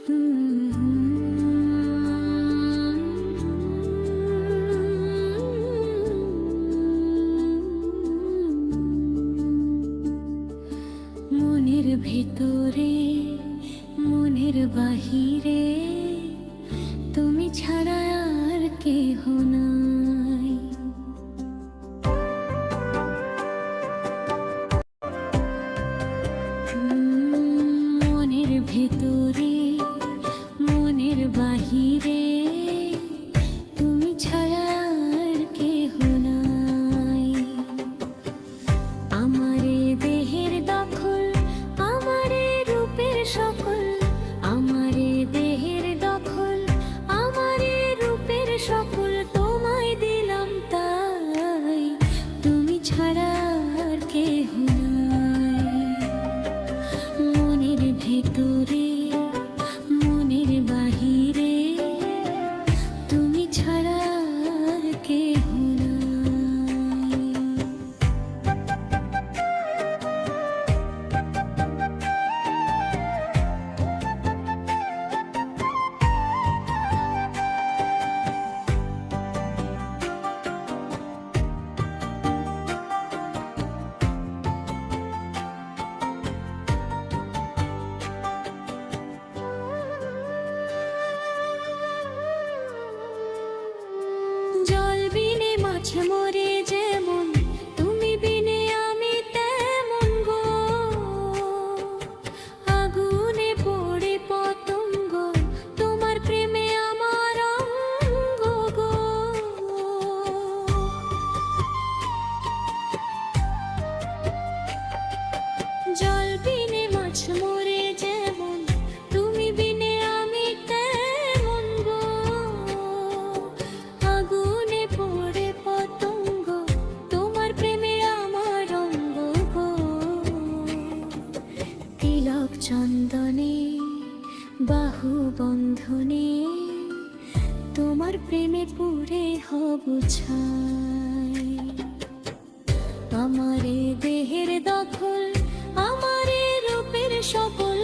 মনের ভিতরে মনের বাহিরে তুমি ছাড়া আর কেহ নাই। মনের ভিতরে মনের বাহিরে তুমি ছাড়া আর কেহ নাই। আমারে দেহের দখল আমারে রূপের সকল, আমারে দেহের দখল আমারে রূপের সকল তোমায় দিলাম তাই, তুমি ছাড়া আর কেহ নাই। মনের ভেতরে মনের বাহিরে তুমি ছাড়া আর কেহ নাই। জল বিনে মাছ মরে যেমন, তুমি বিনে আমি তেমন গো। আগুনে পড়ে পতঙ্গ, তোমার প্রেমে আমার অঙ্গ গো। জল বিনে মাছ মরে যেমন, তুমি বিনে আমি তেমন গো। আগুনে পড়ে পতঙ্গ, তোমার প্রেমে আমার অঙ্গ গো। তিলক চন্দনে বাহু বন্ধনে, তোমার প্রেমে পুরে হব ছাই। আমারে দেহের দখল আমারে রূপের সকল